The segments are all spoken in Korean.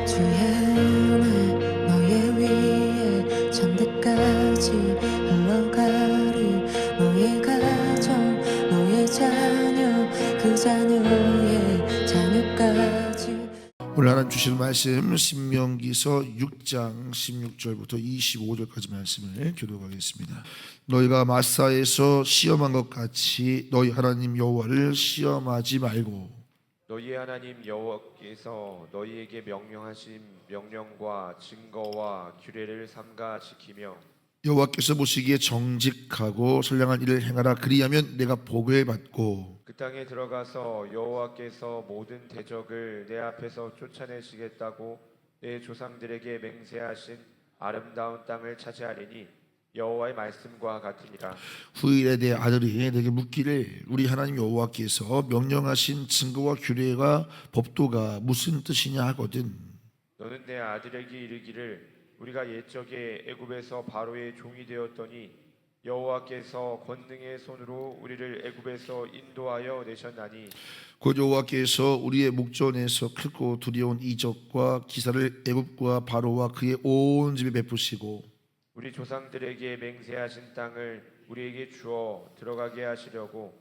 주의 은혜 너의 위에 천대까지 흘러가리. 너의 가정 너의 자녀 그 자녀의 자녀까지. 오늘 하나님 주시는 말씀 신명기서 6장 16절부터 25절까지 말씀을 교독하겠습니다. 너희가 마사에서 시험한 것 같이 너희 하나님 여호와를 시험하지 말고 너희의 하나님 여호와께서 너희에게 명령하신 명령과 증거와 규례를 삼가 지키며 여호와께서 보시기에 정직하고 선량한 일을 행하라. 그리하면 내가 복을 받고 그 땅에 들어가서 여호와께서 모든 대적을 내 앞에서 쫓아내시겠다고 내 조상들에게 맹세하신 아름다운 땅을 차지하리니 여호와의 말씀과 같으니라. 후일에 내 아들이 내게 묻기를 우리 하나님 여호와께서 명령하신 증거와 규례가 법도가 무슨 뜻이냐 하거든. 너는 내 아들에게 이르기를 우리가 옛적에 애굽에서 바로의 종이 되었더니 여호와께서 권능의 손으로 우리를 애굽에서 인도하여 내셨나니 곧 여호와께서 우리의 목전에서 크고 두려운 이적과 기사를 애굽과 바로와 그의 온 집에 베푸시고 우리 조상들에게 맹세하신 땅을 우리에게 주어 들어가게 하시려고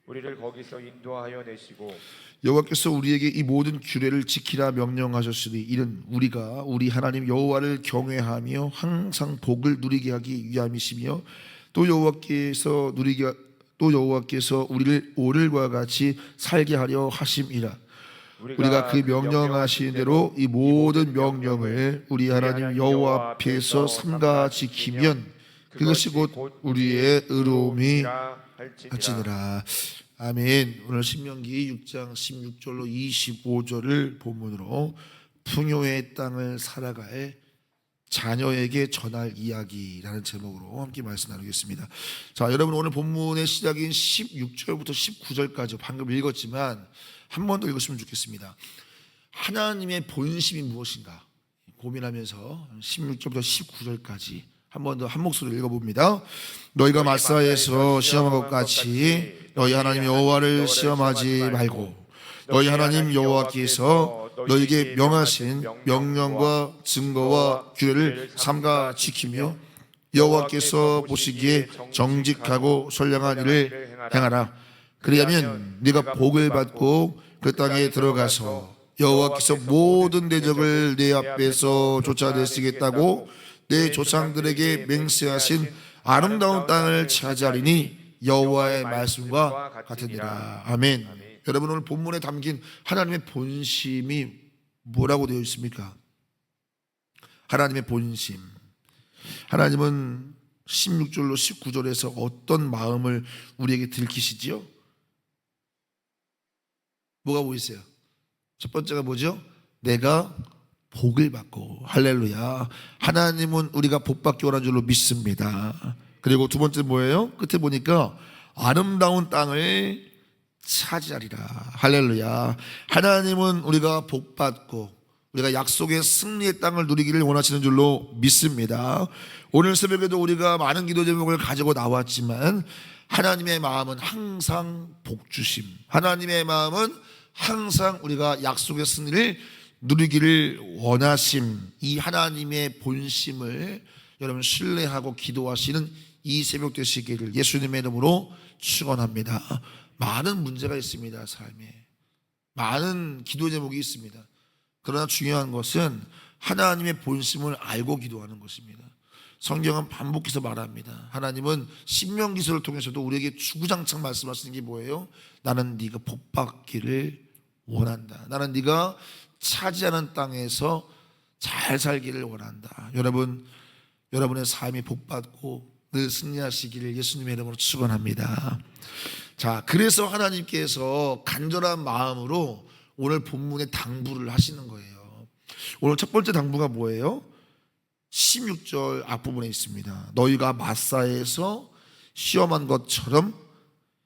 우리를 거기서 인도하여 내시고 여호와께서 우리에게 이 모든 규례를 지키라 명령하셨으니 이는 우리가 우리 하나님 여호와를 경외하며 항상 복을 누리게 하기 위함이시며 또 여호와께서 우리를 오늘과 같이 살게 하려 하심이라. 우리가 그 명령하신 대로 이 모든 명령을 우리 하나님 여호와 앞에서 삼가 지키면 그것이 곧 우리의 의로움이 할지니라. 아멘. 오늘 신명기 6장 16절로 25절을 본문으로 풍요의 땅을 살아갈 자녀에게 전할 이야기라는 제목으로 함께 말씀 나누겠습니다. 자, 여러분 오늘 본문의 시작인 16절부터 19절까지 방금 읽었지만 한 번 더 읽었으면 좋겠습니다. 하나님의 본심이 무엇인가 고민하면서 16절부터 19절까지 한 번 더 한 목소리로 읽어봅니다. 너희가 마사에서 시험한 것 같이 너희 하나님 여호와를 시험하지 말고 너희 하나님 여호와께서 너희에게 명하신 명령과 증거와 규례를 삼가 지키며 여호와께서 보시기에 정직하고 선량한 일을 행하라. 그리하면 네가 복을 받고 그 땅에 들어가서 여호와께서 모든 대적을 내 앞에서 쫓아내시겠다고 내 조상들에게 맹세하신 아름다운 땅을 차지하리니 여호와의 말씀과 같으니라. 아멘. 여러분 오늘 본문에 담긴 하나님의 본심이 뭐라고 되어 있습니까? 하나님의 본심. 하나님은 16절로 19절에서 어떤 마음을 우리에게 들키시지요? 뭐가 보이세요? 첫 번째가 뭐죠? 내가 복을 받고. 할렐루야. 하나님은 우리가 복받기 원하는 줄로 믿습니다. 그리고 두 번째 뭐예요? 끝에 보니까 아름다운 땅을 차지하리라. 할렐루야. 하나님은 우리가 복받고 우리가 약속의 승리의 땅을 누리기를 원하시는 줄로 믿습니다. 오늘 새벽에도 우리가 많은 기도 제목을 가지고 나왔지만 하나님의 마음은 항상 복주심. 하나님의 마음은 항상 우리가 약속의 승리를 누리기를 원하심. 이 하나님의 본심을 여러분 신뢰하고 기도하시는 이 새벽 되시기를 예수님의 이름으로 축원합니다. 많은 문제가 있습니다. 삶에 많은 기도 제목이 있습니다. 그러나 중요한 것은 하나님의 본심을 알고 기도하는 것입니다. 성경은 반복해서 말합니다. 하나님은 신명기서를 통해서도 우리에게 주구장창 말씀하시는 게 뭐예요? 나는 네가 복받기를 원한다. 나는 네가 차지하는 땅에서 잘 살기를 원한다. 여러분의 삶이 복받고 늘 승리하시기를 예수님의 이름으로 축원합니다. 자, 그래서 하나님께서 간절한 마음으로 오늘 본문에 당부를 하시는 거예요. 오늘 첫 번째 당부가 뭐예요? 16절 앞부분에 있습니다. 너희가 마사에서 시험한 것처럼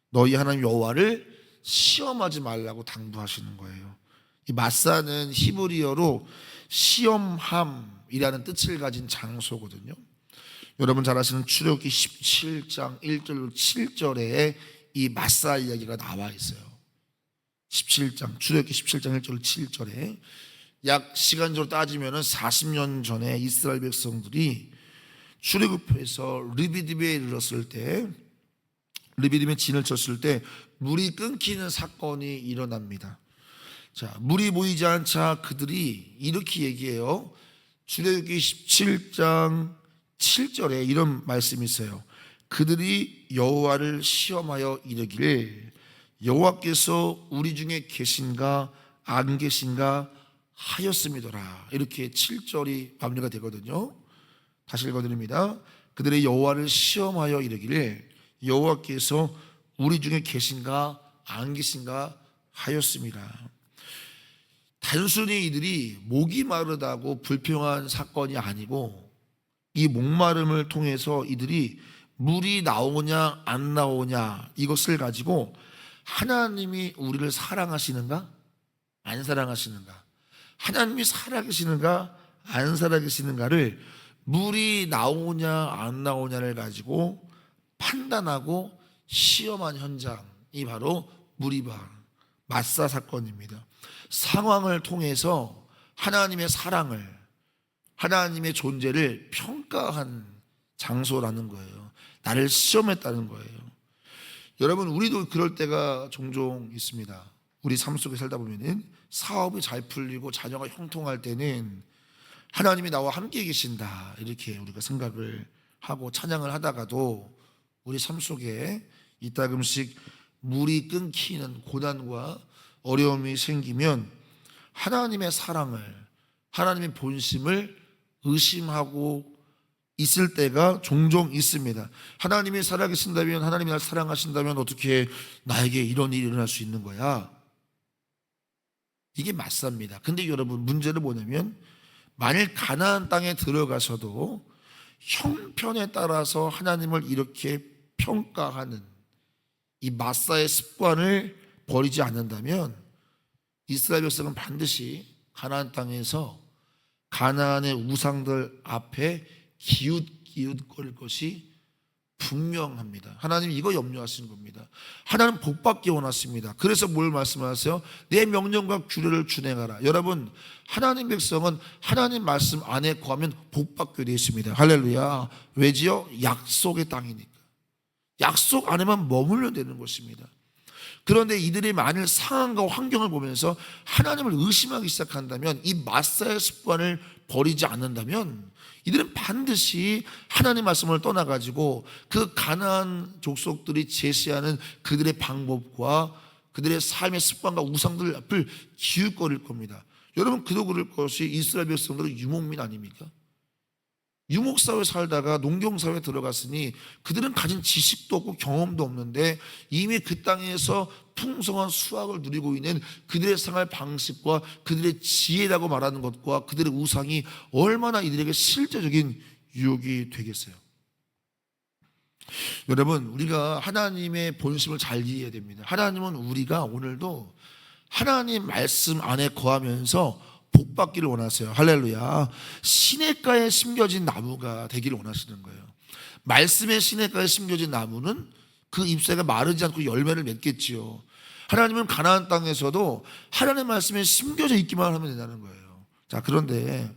너희 하나님 여호와를 시험하지 말라고 당부하시는 거예요. 이 마사는 히브리어로 시험함이라는 뜻을 가진 장소거든요. 여러분 잘 아시는 출애굽기 17장 1절로 7절에 이 마사 이야기가 나와 있어요. 17장 출애굽기 17장 1절 7절에 약 시간적으로 따지면 40년 전에 이스라엘 백성들이 출애굽해서 르비딤에 이르렀을 때, 르비딤에 진을 쳤을 때 물이 끊기는 사건이 일어납니다. 자, 물이 보이지 않자 그들이 이렇게 얘기해요. 출애굽기 17장 7절에 이런 말씀이 있어요. 그들이 여호와를 시험하여 이르기를 여호와께서 우리 중에 계신가 안 계신가 하였음이더라. 이렇게 7절이 마무리가 되거든요. 다시 읽어드립니다. 그들의 여호와를 시험하여 이르기를 여호와께서 우리 중에 계신가 안 계신가 하였습니다. 단순히 이들이 목이 마르다고 불평한 사건이 아니고 이 목마름을 통해서 이들이 물이 나오냐 안 나오냐 이것을 가지고 하나님이 우리를 사랑하시는가 안 사랑하시는가, 하나님이 살아계시는가 안 살아계시는가를 물이 나오냐 안 나오냐를 가지고 판단하고 시험한 현장이 바로 무리바 마사 사건입니다. 상황을 통해서 하나님의 사랑을, 하나님의 존재를 평가한 장소라는 거예요. 나를 시험했다는 거예요. 여러분, 우리도 그럴 때가 종종 있습니다. 우리 삶 속에 살다 보면은 사업이 잘 풀리고 자녀가 형통할 때는 하나님이 나와 함께 계신다 이렇게 우리가 생각을 하고 찬양을 하다가도 우리 삶 속에 이따금씩 물이 끊기는 고난과 어려움이 생기면 하나님의 사랑을, 하나님의 본심을 의심하고 있을 때가 종종 있습니다. 하나님이 살아계신다면, 하나님이 날 사랑하신다면 어떻게 나에게 이런 일이 일어날 수 있는 거야? 이게 맞습니다. 근데 여러분, 문제는 뭐냐면 만일 가나안 땅에 들어가서도 형편에 따라서 하나님을 이렇게 평가하는 이 마사의 습관을 버리지 않는다면 이스라엘 백성은 반드시 가나안 땅에서 가나안의 우상들 앞에 기웃기웃거릴 것이 분명합니다. 하나님 이거 염려하시는 겁니다. 하나님 복받기 원하십니다. 그래서 뭘 말씀하세요? 내 명령과 규례를 준행하라. 여러분, 하나님 백성은 하나님 말씀 안에 거하면 복받게 되어 있습니다. 할렐루야. 왜지요? 약속의 땅이니까. 약속 안에만 머물러 되는 것입니다. 그런데 이들이 만일 상황과 환경을 보면서 하나님을 의심하기 시작한다면, 이 마사의 습관을 버리지 않는다면 이들은 반드시 하나님 말씀을 떠나가지고 그 가나안 족속들이 제시하는 그들의 방법과 그들의 삶의 습관과 우상들 앞을 기웃거릴 겁니다. 여러분, 그도 그럴 것이 이스라엘 백성들은 유목민 아닙니까? 유목사회에 살다가 농경사회에 들어갔으니 그들은 가진 지식도 없고 경험도 없는데 이미 그 땅에서 풍성한 수확을 누리고 있는 그들의 생활 방식과 그들의 지혜라고 말하는 것과 그들의 우상이 얼마나 이들에게 실제적인 유혹이 되겠어요. 여러분, 우리가 하나님의 본심을 잘 이해해야 됩니다. 하나님은 우리가 오늘도 하나님 말씀 안에 거하면서 복받기를 원하세요. 할렐루야. 시냇가에 심겨진 나무가 되기를 원하시는 거예요. 말씀의 시냇가에 심겨진 나무는 그 잎사귀가 마르지 않고 열매를 맺겠지요. 하나님은 가나안 땅에서도 하나님의 말씀에 심겨져 있기만 하면 된다는 거예요. 자, 그런데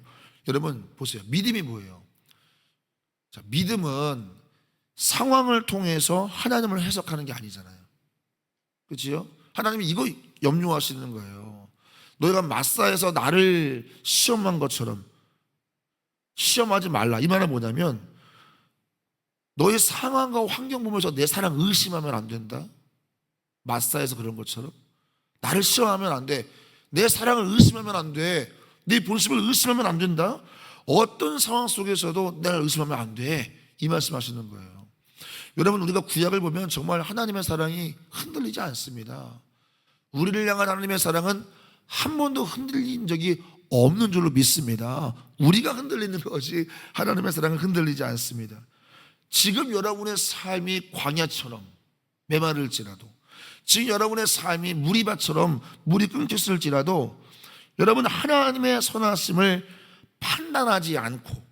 여러분 보세요. 믿음이 뭐예요? 자, 믿음은 상황을 통해서 하나님을 해석하는 게 아니잖아요. 그렇지요? 하나님이 이거 염려하시는 거예요. 너희가 마사에서 나를 시험한 것처럼 시험하지 말라. 이 말은 뭐냐면 너의 상황과 환경 보면서 내 사랑 의심하면 안 된다. 마사에서 그런 것처럼 나를 시험하면 안 돼. 내 사랑을 의심하면 안 돼. 네 본심을 의심하면 안 된다. 어떤 상황 속에서도 나를 의심하면 안 돼. 이 말씀하시는 거예요. 여러분, 우리가 구약을 보면 정말 하나님의 사랑이 흔들리지 않습니다. 우리를 향한 하나님의 사랑은 한 번도 흔들린 적이 없는 줄로 믿습니다. 우리가 흔들리는 것이 하나님의 사랑은 흔들리지 않습니다. 지금 여러분의 삶이 광야처럼 메마를지라도, 지금 여러분의 삶이 무리밭처럼 물이 끊겼을지라도 여러분 하나님의 선하심을 판단하지 않고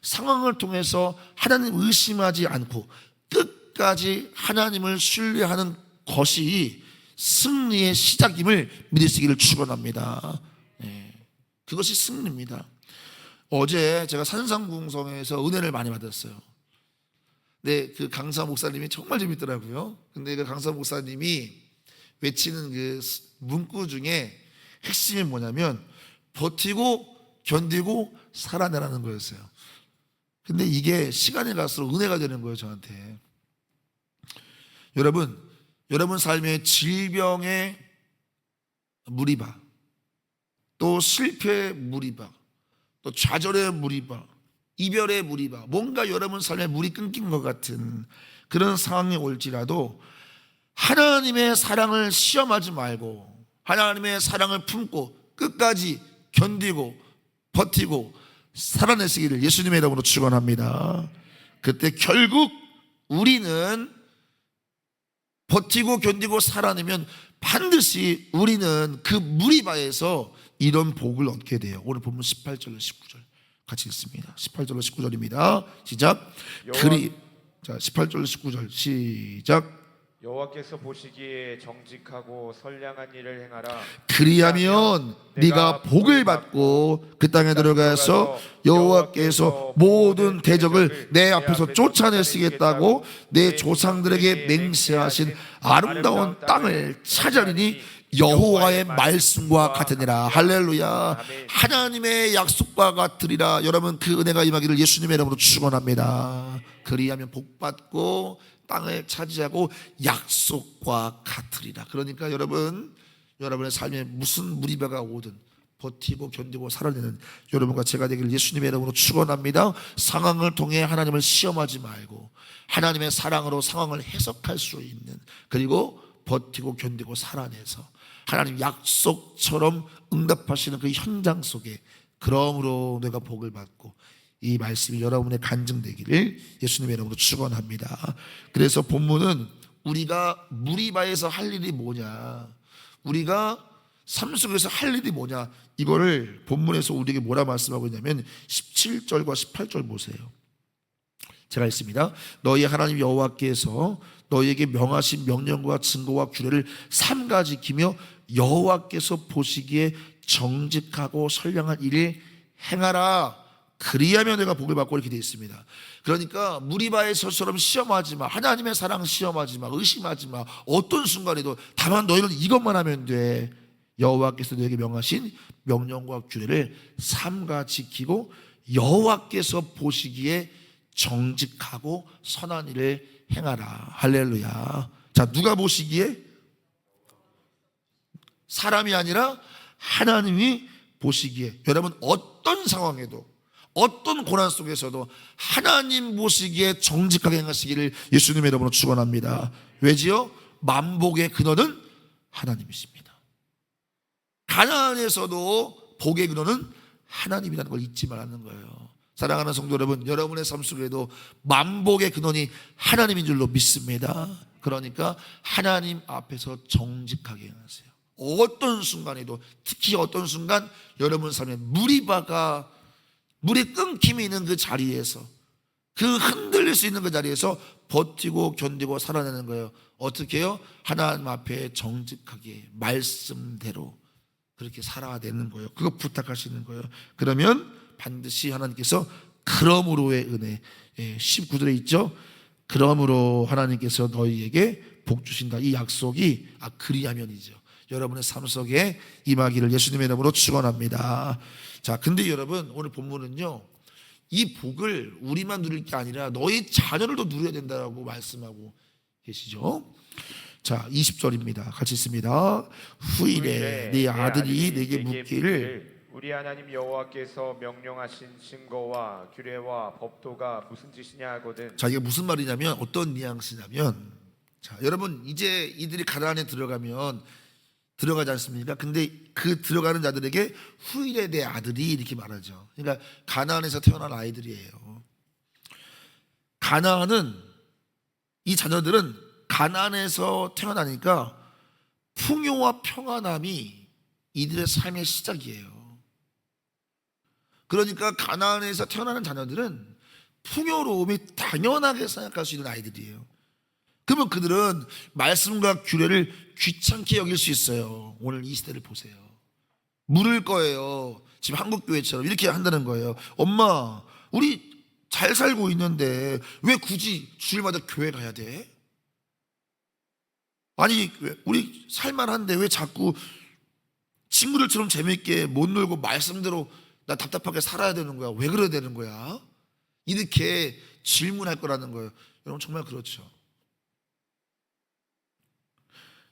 상황을 통해서 하나님 의심하지 않고 끝까지 하나님을 신뢰하는 것이 승리의 시작임을 믿으시기를 축원합니다. 그것이 승리입니다. 어제 제가 산상궁성에서 은혜를 많이 받았어요. 근데 그 강사 목사님이 정말 재밌더라고요. 근데 그 강사 목사님이 외치는 그 문구 중에 핵심이 뭐냐면 버티고 견디고 살아내라는 거였어요. 근데 이게 시간이 갈수록 은혜가 되는 거예요, 저한테. 여러분 삶의 질병의 무리바, 또 실패의 무리바, 또 좌절의 무리바, 이별의 무리바, 뭔가 여러분 삶에 물이 끊긴 것 같은 그런 상황이 올지라도 하나님의 사랑을 시험하지 말고 하나님의 사랑을 품고 끝까지 견디고 버티고 살아내시기를 예수님의 이름으로 축원합니다. 그때 결국 우리는 버티고 견디고 살아내면 반드시 우리는 그 무리바에서 이런 복을 얻게 돼요. 오늘 본문 18절로 19절 같이 읽습니다. 18절로 19절입니다. 시작. 자, 18절로 19절 시작. 여호와께서 보시기에 정직하고 선량한 일을 행하라. 그리하면 네가 복을 받고 그 땅에 들어가서 여호와께서 모든 대적을 내 앞에서 쫓아내시겠다고 내 조상들에게 맹세하신 아름다운 땅을 찾으리니 여호와의 말씀과 같으니라. 할렐루야. 하나님의 약속과 같으리라. 여러분 그 은혜가 임하기를 예수님의 이름으로 축원합니다. 그리하면 복 받고 땅을 차지하고 약속과 같으리라. 그러니까 여러분의 삶에 무슨 무리바가 오든 버티고 견디고 살아내는 여러분과 제가 되기를 예수님의 이름으로 축원합니다. 상황을 통해 하나님을 시험하지 말고 하나님의 사랑으로 상황을 해석할 수 있는, 그리고 버티고 견디고 살아내서 하나님 약속처럼 응답하시는 그 현장 속에 그러므로 내가 복을 받고 이 말씀이 여러분의 간증되기를 예수님의 이름으로 축원합니다. 그래서 본문은 우리가 무리바에서 할 일이 뭐냐, 우리가 삶 속에서 할 일이 뭐냐, 이거를 본문에서 우리에게 뭐라 말씀하고 있냐면 17절과 18절 보세요. 제가 읽습니다. 너희 하나님 여호와께서 너희에게 명하신 명령과 증거와 규례를 삼가 지키며 여호와께서 보시기에 정직하고 선량한 일을 행하라. 그리하면 내가 복을 받고, 이렇게 되어 있습니다. 그러니까 무리바에서처럼 시험하지 마, 하나님의 사랑 시험하지 마, 의심하지 마. 어떤 순간에도 다만 너희는 이것만 하면 돼. 여호와께서 너에게 명하신 명령과 규례를 삼가 지키고 여호와께서 보시기에 정직하고 선한 일을 행하라. 할렐루야. 자, 누가 보시기에? 사람이 아니라 하나님이 보시기에. 여러분 어떤 상황에도 어떤 고난 속에서도 하나님 보시기에 정직하게 행하시기를 예수님의 이름으로 축원합니다. 왜지요? 만복의 근원은 하나님이십니다. 가나안에서도 복의 근원은 하나님이라는 걸 잊지 말라는 거예요. 사랑하는 성도 여러분, 여러분의 삶 속에도 만복의 근원이 하나님인 줄로 믿습니다. 그러니까 하나님 앞에서 정직하게 행하세요. 어떤 순간에도, 특히 어떤 순간 여러분 삶에 물이 끊김이 있는 그 자리에서, 그 흔들릴 수 있는 그 자리에서 버티고 견디고 살아내는 거예요. 어떻게 해요? 하나님 앞에 정직하게 말씀대로 그렇게 살아내는 거예요. 그거 부탁하시는 거예요. 그러면 반드시 하나님께서 그러므로의 은혜, 19절에 있죠. 그러므로 하나님께서 너희에게 복 주신다. 이 약속이 그리하면이죠. 여러분의 삶 속에 임하기를 예수님의 이름으로 축원합니다. 자, 근데 여러분 오늘 본문은요, 이 복을 우리만 누릴 게 아니라 너희 자녀들도 누려야 된다고 말씀하고 계시죠. 자, 20절입니다. 같이 있습니다. 후일에 네 아들이 내게 묻기를 우리 하나님 여호와께서 명령하신 증거와 규례와 법도가 무슨 뜻이냐 하거든. 자, 이게 무슨 말이냐면, 어떤 뉘앙스냐면, 자, 여러분 이제 이들이 가나안에 들어가지 않습니까? 근데 그 들어가는 자들에게 후일에 내 아들이, 이렇게 말하죠. 그러니까 가나안에서 태어난 아이들이에요. 이 자녀들은 가나안에서 태어나니까 풍요와 평안함이 이들의 삶의 시작이에요. 그러니까 가나안에서 태어나는 자녀들은 풍요로움이 당연하게 생각할 수 있는 아이들이에요. 그러면 그들은 말씀과 규례를 귀찮게 여길 수 있어요. 오늘 이 시대를 보세요. 물을 거예요. 지금 한국 교회처럼 이렇게 한다는 거예요. 엄마, 우리 잘 살고 있는데 왜 굳이 주일마다 교회 가야 돼? 아니, 우리 살만한데 왜 자꾸 친구들처럼 재밌게 못 놀고 말씀대로 나 답답하게 살아야 되는 거야? 왜 그래야 되는 거야? 이렇게 질문할 거라는 거예요. 여러분, 정말 그렇죠.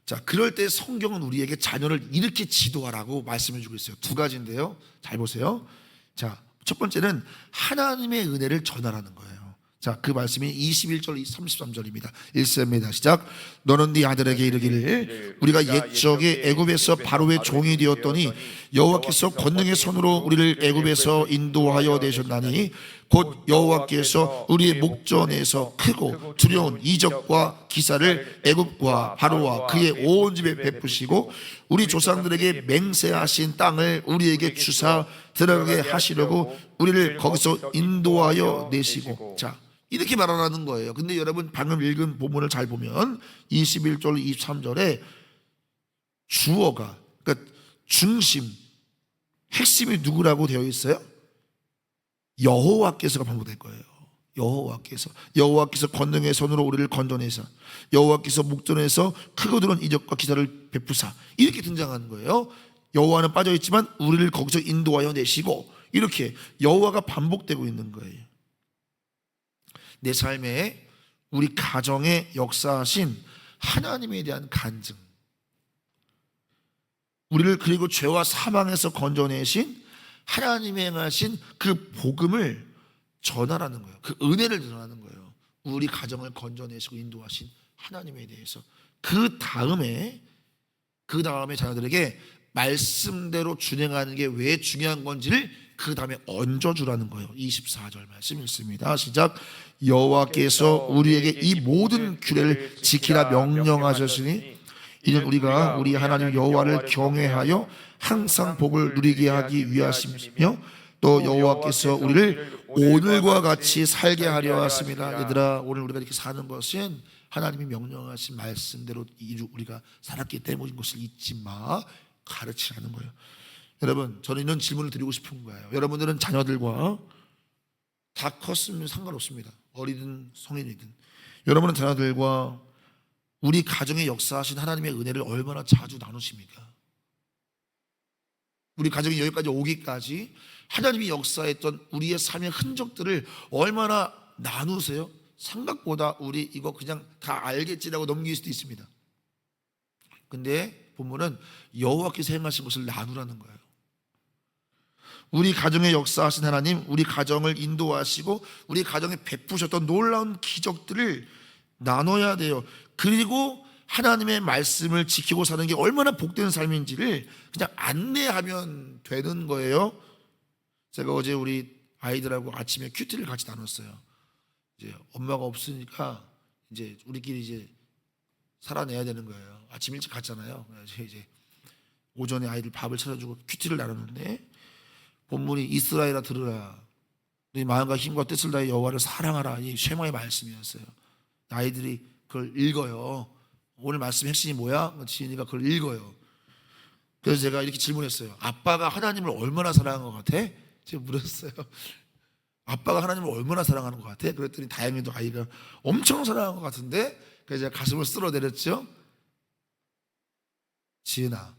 자, 그럴 때 성경은 우리에게 자녀를 이렇게 지도하라고 말씀해 주고 있어요. 두 가지인데요. 잘 보세요. 자, 첫 번째는 하나님의 은혜를 전하라는 거예요. 자, 그 말씀이 21절 33절입니다. 읽습니다. 시작. 너는 네 아들에게 이르기를 우리가 옛적에 애굽에서 바로의 종이 되었더니 여호와께서 권능의 손으로 우리를 애굽에서 인도하여 내셨나니 곧 여호와께서 우리의 목전에서 크고 두려운 이적과 기사를 애굽과 바로와 그의 온 집에 베푸시고 우리 조상들에게 맹세하신 땅을 우리에게 주사 들어가게 하시려고 우리를 거기서 인도하여 내시고. 자, 이렇게 말하라는 거예요. 근데 여러분, 방금 읽은 본문을 잘 보면 21절 23절에 주어가, 그러니까 중심, 핵심이 누구라고 되어 있어요? 여호와께서가 반복될 거예요. 여호와께서 권능의 손으로 우리를 건져내사 여호와께서 목전에서 크고 두려운 이적과 기사를 베푸사, 이렇게 등장하는 거예요. 여호와는 빠져있지만 우리를 거기서 인도하여 내시고, 이렇게 여호와가 반복되고 있는 거예요. 내 삶에, 우리 가정에 역사하신 하나님에 대한 간증, 우리를 그리고 죄와 사망에서 건져내신 하나님의 행하신 그 복음을 전하라는 거예요. 그 은혜를 전하는 거예요. 우리 가정을 건져내시고 인도하신 하나님에 대해서. 그 다음에 자녀들에게 말씀대로 준행하는 게 왜 중요한 건지를 그 다음에 얹어주라는 거예요. 24절 말씀 읽습니다. 시작. 여호와께서 우리에게 이 모든 규례를 지키라 명령하셨으니 이는 우리가 우리 하나님 여호와를 경외하여 항상 복을 누리게 하기 위하심이며 또 여호와께서 우리를 오늘과 같이 살게 하려 하십니다. 얘들아, 오늘 우리가 이렇게 사는 것은 하나님이 명령하신 말씀대로 우리가 살았기 때문인 것을 잊지 마, 가르치라는 거예요. 여러분, 저는 이런 질문을 드리고 싶은 거예요. 여러분들은 자녀들과 다 컸으면 상관없습니다. 어리든 성인이든. 여러분은 자녀들과 우리 가정에 역사하신 하나님의 은혜를 얼마나 자주 나누십니까? 우리 가정이 여기까지 오기까지 하나님이 역사했던 우리의 삶의 흔적들을 얼마나 나누세요? 생각보다 우리 이거 그냥 다 알겠지라고 넘길 수도 있습니다. 근데 본문은 여호와께서 행하신 것을 나누라는 거예요. 우리 가정에 역사하신 하나님, 우리 가정을 인도하시고 우리 가정에 베푸셨던 놀라운 기적들을 나눠야 돼요. 그리고 하나님의 말씀을 지키고 사는 게 얼마나 복된 삶인지를 그냥 안내하면 되는 거예요. 제가 어제 우리 아이들하고 아침에 큐티를 같이 나눴어요. 이제 엄마가 없으니까 이제 우리끼리 이제 살아내야 되는 거예요. 아침 일찍 갔잖아요. 그래서 이제 오전에 아이들 밥을 차려주고 큐티를 나눴는데 본문이 이스라엘아 들으라, 네 마음과 힘과 뜻을 다해 여호와를 사랑하라, 이 쉐마의 말씀이었어요. 아이들이 그걸 읽어요. 오늘 말씀 핵심이 뭐야? 지은이가 그걸 읽어요. 그래서 제가 이렇게 질문했어요. 아빠가 하나님을 얼마나 사랑하는 것 같아? 제가 물었어요. 아빠가 하나님을 얼마나 사랑하는 것 같아? 그랬더니 다행히도 아이가 엄청 사랑하는 것 같은데, 그래서 제가 가슴을 쓸어내렸죠. 지은아,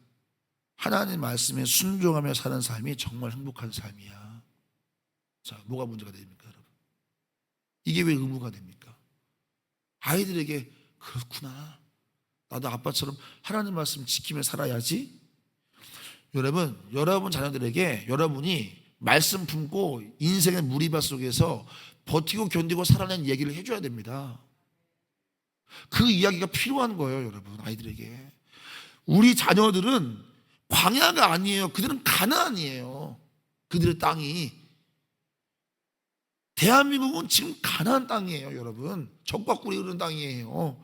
하나님 말씀에 순종하며 사는 삶이 정말 행복한 삶이야. 자, 뭐가 문제가 됩니까, 여러분? 이게 왜 의무가 됩니까? 아이들에게 그렇구나, 나도 아빠처럼 하나님 말씀 지키며 살아야지. 여러분 자녀들에게 여러분이 말씀 품고 인생의 무리바 속에서 버티고 견디고 살아낸 얘기를 해줘야 됩니다. 그 이야기가 필요한 거예요, 여러분. 아이들에게. 우리 자녀들은 광야가 아니에요. 그들은 가나안이에요. 그들의 땅이. 대한민국은 지금 가나안 땅이에요, 여러분. 적과 꿀이 흐르는 땅이에요.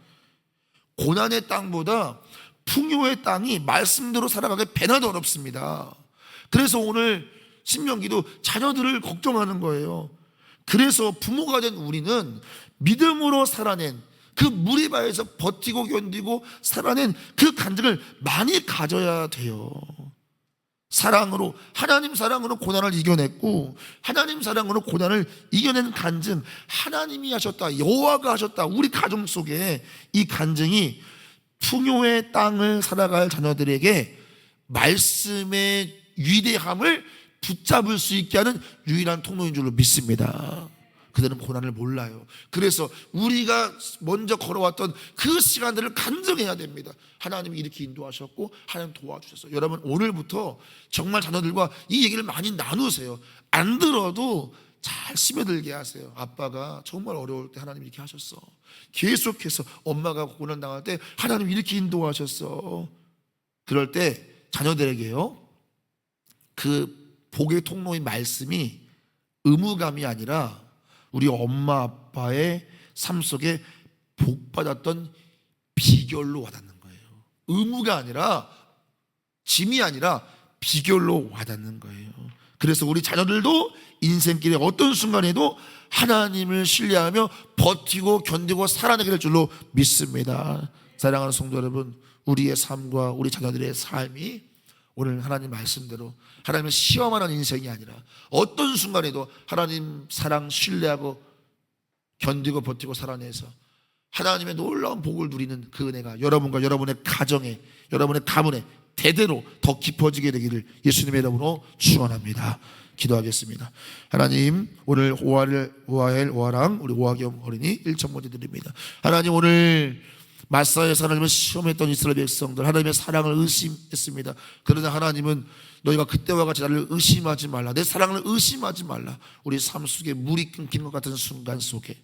고난의 땅보다 풍요의 땅이 말씀대로 살아가기 배나 더 어렵습니다. 그래서 오늘 신명기도 자녀들을 걱정하는 거예요. 그래서 부모가 된 우리는 믿음으로 살아낸 그 무리바에서 버티고 견디고 살아낸 그 간증을 많이 가져야 돼요. 사랑으로, 하나님 사랑으로 고난을 이겨냈고, 하나님 사랑으로 고난을 이겨낸 간증, 하나님이 하셨다, 여호와가 하셨다. 우리 가정 속에 이 간증이 풍요의 땅을 살아갈 자녀들에게 말씀의 위대함을 붙잡을 수 있게 하는 유일한 통로인 줄로 믿습니다. 그들은 고난을 몰라요. 그래서 우리가 먼저 걸어왔던 그 시간들을 간증해야 됩니다. 하나님이 이렇게 인도하셨고 하나님 도와주셨어요. 여러분, 오늘부터 정말 자녀들과 이 얘기를 많이 나누세요. 안 들어도 잘 스며들게 하세요. 아빠가 정말 어려울 때 하나님 이렇게 하셨어. 계속해서 엄마가 고난 당할 때 하나님 이렇게 인도하셨어. 그럴 때 자녀들에게요, 그 복의 통로인 말씀이 의무감이 아니라 우리 엄마 아빠의 삶 속에 복받았던 비결로 와닿는 거예요. 의무가 아니라, 짐이 아니라 비결로 와닿는 거예요. 그래서 우리 자녀들도 인생길의 어떤 순간에도 하나님을 신뢰하며 버티고 견디고 살아내게 될 줄로 믿습니다. 사랑하는 성도 여러분, 우리의 삶과 우리 자녀들의 삶이 오늘 하나님 말씀대로 하나님을 시험하는 인생이 아니라 어떤 순간에도 하나님 사랑 신뢰하고 견디고 버티고 살아내서 하나님의 놀라운 복을 누리는 그 은혜가 여러분과 여러분의 가정에, 여러분의 가문에 대대로 더 깊어지게 되기를 예수님의 이름으로 축원합니다. 기도하겠습니다. 하나님, 오늘 오하랑 우리 오하겸 어린이 1,000번째 드립니다. 하나님, 오늘 마사에서 하나님을 시험했던 이스라엘 백성들, 하나님의 사랑을 의심했습니다. 그러나 하나님은 너희가 그때와 같이 나를 의심하지 말라, 내 사랑을 의심하지 말라. 우리 삶 속에 물이 끊기는 것 같은 순간 속에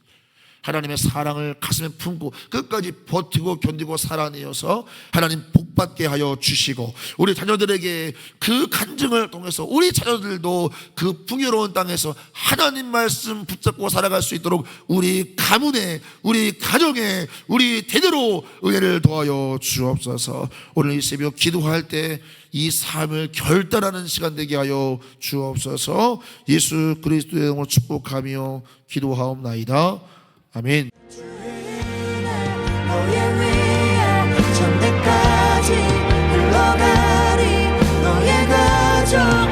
하나님의 사랑을 가슴에 품고 끝까지 버티고 견디고 살아내어서 하나님 복받게 하여 주시고, 우리 자녀들에게 그 간증을 통해서 우리 자녀들도 그 풍요로운 땅에서 하나님 말씀 붙잡고 살아갈 수 있도록 우리 가문에, 우리 가정에, 우리 대대로 은혜를 더하여 주옵소서. 오늘 이 새벽 기도할 때 이 삶을 결단하는 시간 되게 하여 주옵소서. 예수 그리스도의 이름으로 축복하며 기도하옵나이다. 아멘. 너의 위에 천대까지 흘러가리 너의 가정